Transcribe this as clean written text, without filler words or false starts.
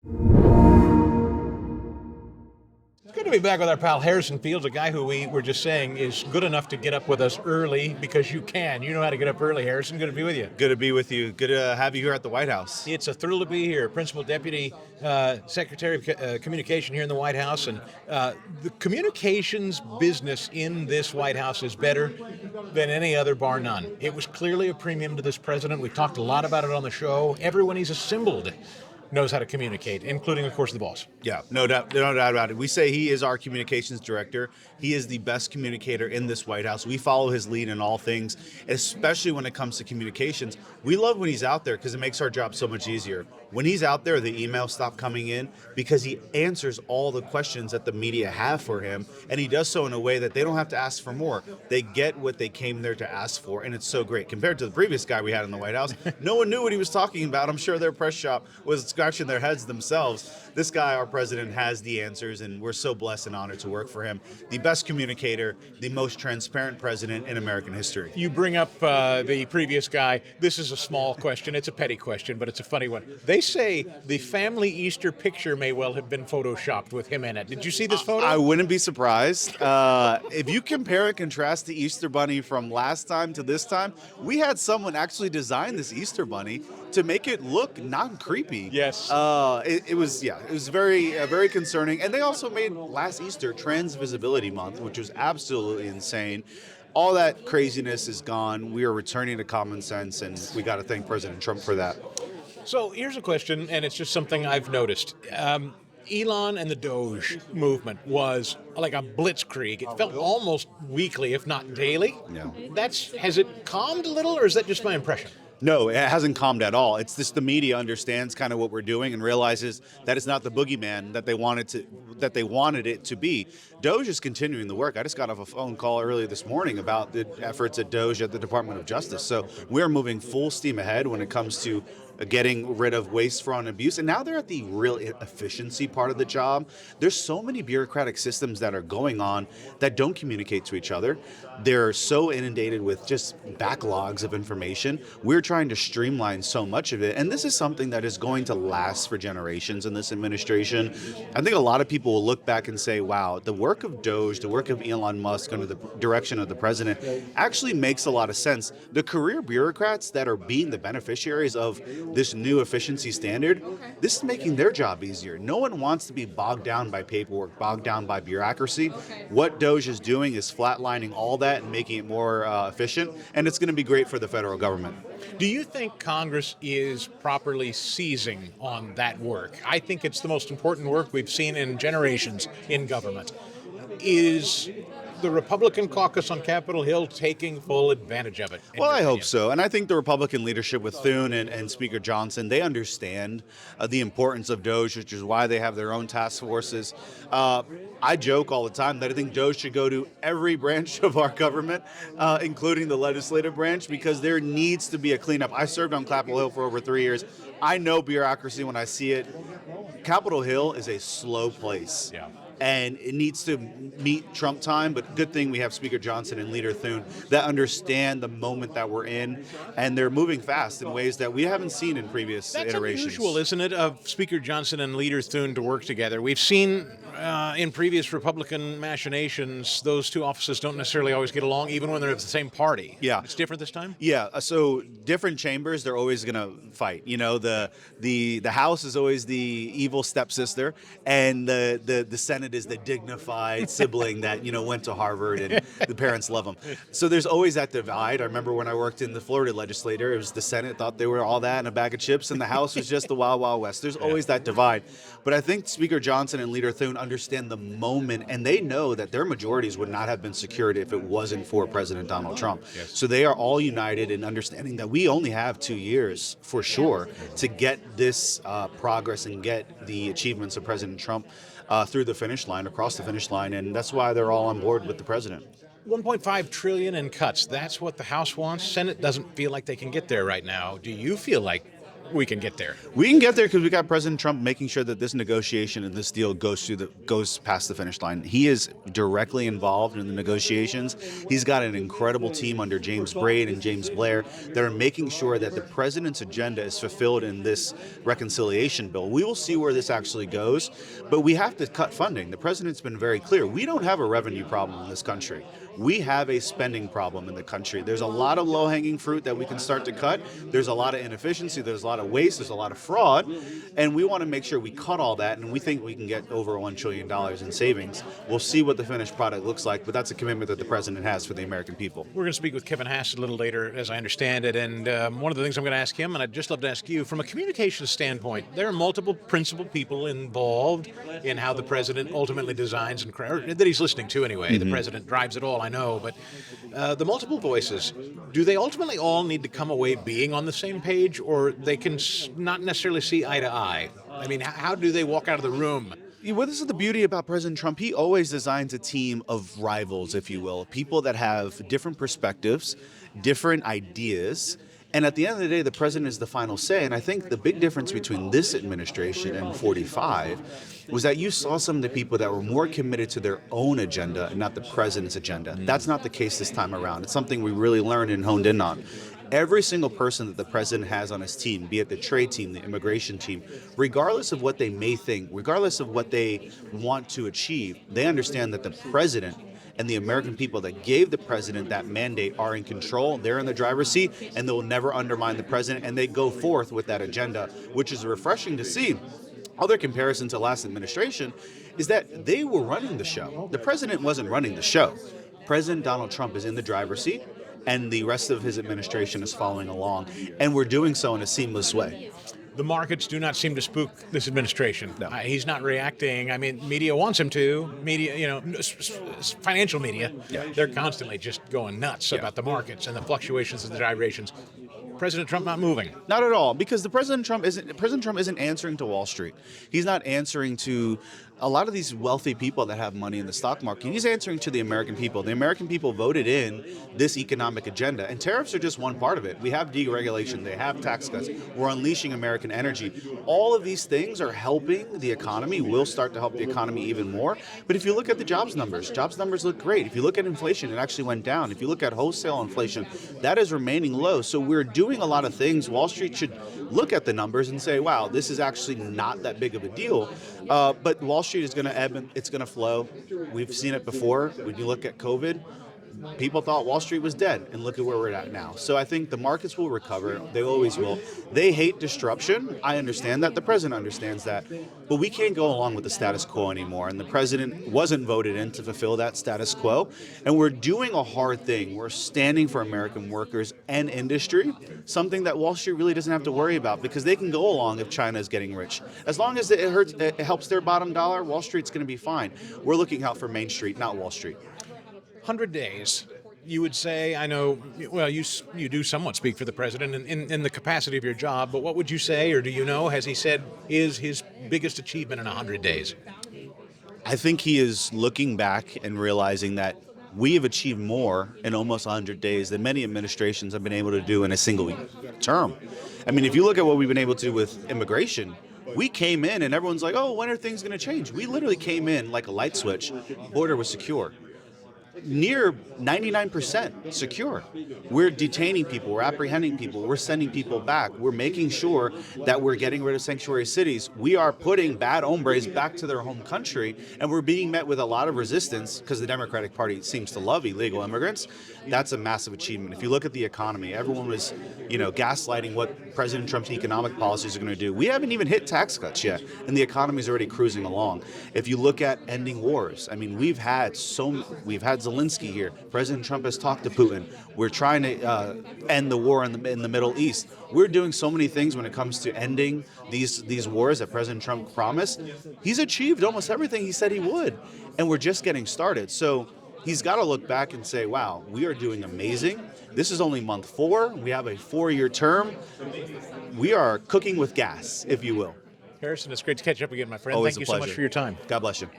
Good to be back with our pal Harrison Fields, a guy who we were just saying is good enough to get up with us early because you can. You know how to get up early, Harrison. Good to be with you. Good to be with you. Good to have you here at the White House. It's a thrill to be here. Principal Deputy Secretary of Communication here in the White House. And the communications business in this White House is better than any other, bar none. It was clearly a premium to this president. We've talked a lot about it on the show. Everyone he's assembled knows how to communicate, including, of course, the boss. Yeah, no doubt about it. We say he is our communications director. He is the best communicator in this White House. We follow his lead in all things, especially when it comes to communications. We love when he's out there because it makes our job so much easier. When he's out there, the emails stop coming in because he answers all the questions that the media have for him, and he does so in a way that they don't have to ask for more. They get what they came there to ask for, and it's so great. Compared to the previous guy we had in the White House, no one knew what he was talking about. I'm sure their press shop was scratching their heads themselves. This guy, our president, has the answers, and we're so blessed and honored to work for him. The best communicator, the most transparent president in American history. You bring up the previous guy. This is a small question. It's a petty question, but it's a funny one. They say the family Easter picture may well have been photoshopped with him in it. Did you see this photo? I wouldn't be surprised. If you compare and contrast the Easter Bunny from last time to this time, we had someone actually design this Easter Bunny to make it look non-creepy. Yes. It was very concerning. And they also made last Easter Trans Visibility Month, which was absolutely insane. All that craziness is gone. We are returning to common sense, and we got to thank President Trump for that. So here's a question, and it's just something I've noticed. Elon and the Doge movement was like a blitzkrieg. It felt almost weekly, if not daily. Yeah. Has it calmed a little, or is that just my impression? No, it hasn't calmed at all. It's just the media understands kind of what we're doing and realizes that it's not the boogeyman that they wanted it to be. Doge is continuing the work. I just got off a phone call earlier this morning about the efforts at Doge at the Department of Justice. So we're moving full steam ahead when it comes to getting rid of waste, fraud, and abuse. And now they're at the real efficiency part of the job. There's so many bureaucratic systems that are going on that don't communicate to each other. They're so inundated with just backlogs of information. We're trying to streamline so much of it. And this is something that is going to last for generations in this administration. I think a lot of people will look back and say, wow, the work of Doge, the work of Elon Musk under the direction of the president actually makes a lot of sense. The career bureaucrats that are being the beneficiaries of this new efficiency standard, this is making their job easier. No one wants to be bogged down by paperwork, bogged down by bureaucracy. What Doge is doing is flatlining all that and making it more efficient, and it's going to be great for the federal government. Do you think Congress is properly seizing on that work? I think it's the most important work we've seen in generations in government. Is the Republican caucus on Capitol Hill taking full advantage of it? Well, I hope so. And I think the Republican leadership with Thune and Speaker Johnson, they understand the importance of Doge, which is why they have their own task forces. I joke all the time that I think Doge should go to every branch of our government, including the legislative branch, because there needs to be a cleanup. I served on Capitol Hill for over 3 years. I know bureaucracy when I see it. Capitol Hill is a slow place. Yeah. And it needs to meet Trump time, but good thing we have Speaker Johnson and Leader Thune that understand the moment that we're in, and they're moving fast in ways that we haven't seen in previous iterations. That's unusual, isn't it, of Speaker Johnson and Leader Thune to work together? We've seen in previous Republican machinations, those two offices don't necessarily always get along, even when they're of the same party. Yeah. It's different this time? Yeah, so different chambers, they're always going to fight. You know, the House is always the evil stepsister, and the Senate is the dignified sibling that, went to Harvard and the parents love them. So there's always that divide. I remember when I worked in the Florida legislature, it was the Senate thought they were all that in a bag of chips, and the House was just the Wild Wild West. There's always that divide. But I think Speaker Johnson and Leader Thune understand the moment, and they know that their majorities would not have been secured if it wasn't for President Donald Trump. Yes. So they are all united in understanding that we only have 2 years, for sure, to get this progress and get the achievements of President Trump through the finish line, across the finish line, and that's why they're all on board with the president. $1.5 trillion in cuts. That's what the House wants. Senate doesn't feel like they can get there right now. Do you feel like we can get there? We can get there because we got President Trump making sure that this negotiation and this deal goes past the finish line. He is directly involved in the negotiations. He's got an incredible team under James Braid and James Blair that are making sure that the president's agenda is fulfilled in this reconciliation bill. We will see where this actually goes, but we have to cut funding. The president's been very clear. We don't have a revenue problem in this country. We have a spending problem in the country. There's a lot of low-hanging fruit that we can start to cut. There's a lot of inefficiency. There's a lot of waste. There's a lot of fraud. And we want to make sure we cut all that, and we think we can get over $1 trillion in savings. We'll see what the finished product looks like, but that's a commitment that the president has for the American people. We're going to speak with Kevin Hassett a little later, as I understand it, and one of the things I'm going to ask him, and I'd just love to ask you, from a communications standpoint, there are multiple principal people involved in how the president ultimately designs and that he's listening to anyway. Mm-hmm. The president drives it all, I know, but the multiple voices, do they ultimately all need to come away being on the same page, or they can not necessarily see eye to eye? I mean, how do they walk out of the room? Well, this is the beauty about President Trump. He always designs a team of rivals, if you will, people that have different perspectives, different ideas. And at the end of the day, the president is the final say. And I think the big difference between this administration and 45 was that you saw some of the people that were more committed to their own agenda and not the president's agenda. That's not the case this time around. It's something we really learned and honed in on. Every single person that the president has on his team, be it the trade team, the immigration team, regardless of what they may think, regardless of what they want to achieve, they understand that the president and the American people that gave the president that mandate are in control. They're in the driver's seat, and they'll never undermine the president, and they go forth with that agenda, which is refreshing to see. Other comparison to last administration is that they were running the show. The president wasn't running the show. President Donald Trump is in the driver's seat, and the rest of his administration is following along, and we're doing so in a seamless way. The markets do not seem to spook this administration. No. He's not reacting. I mean, media wants him to. Media, financial media, they're constantly just going nuts about the markets and the fluctuations and the gyrations. President Trump not moving. Not at all, because President Trump isn't answering to Wall Street. He's not answering to a lot of these wealthy people that have money in the stock market. He's answering to the American people. The American people voted in this economic agenda, and tariffs are just one part of it. We have deregulation. They have tax cuts. We're unleashing American energy. All of these things are helping the economy, will start to help the economy even more. But if you look at the jobs numbers look great. If you look at inflation, it actually went down. If you look at wholesale inflation, that is remaining low. So we're doing a lot of things. Wall Street should look at the numbers and say, wow, this is actually not that big of a deal. But Wall Street is going to ebb and it's going to flow. We've seen it before. When you look at COVID, people thought Wall Street was dead, and look at where we're at now. So I think the markets will recover. They always will. They hate disruption. I understand that. The president understands that. But we can't go along with the status quo anymore. And the president wasn't voted in to fulfill that status quo. And we're doing a hard thing. We're standing for American workers and industry, something that Wall Street really doesn't have to worry about, because they can go along if China is getting rich. As long as it helps their bottom dollar, Wall Street's going to be fine. We're looking out for Main Street, not Wall Street. 100 days, you would say, I know, well, you do somewhat speak for the president in the capacity of your job, but what would you say, or do you know, has he said is his biggest achievement in 100 days? I think he is looking back and realizing that we have achieved more in almost 100 days than many administrations have been able to do in a single term. I mean, if you look at what we've been able to do with immigration, we came in and everyone's like, oh, when are things going to change? We literally came in like a light switch. Border was secure. Near 99% secure. We're detaining people, we're apprehending people, we're sending people back, we're making sure that we're getting rid of sanctuary cities. We are putting bad hombres back to their home country, and we're being met with a lot of resistance because the Democratic Party seems to love illegal immigrants. That's a massive achievement. If you look at the economy, everyone was, gaslighting what President Trump's economic policies are going to do. We haven't even hit tax cuts yet, and the economy is already cruising along. If you look at ending wars, I mean, we've had Zelensky here. President Trump has talked to Putin. We're trying to end the war in the Middle East. We're doing so many things when it comes to ending these wars that President Trump promised. He's achieved almost everything he said he would, and we're just getting started. So he's got to look back and say, wow, we are doing amazing. This is only month 4. We have a 4-year term. We are cooking with gas, if you will. Harrison, it's great to catch up again, my friend. Always Thank you a pleasure. so much for your time. God bless you.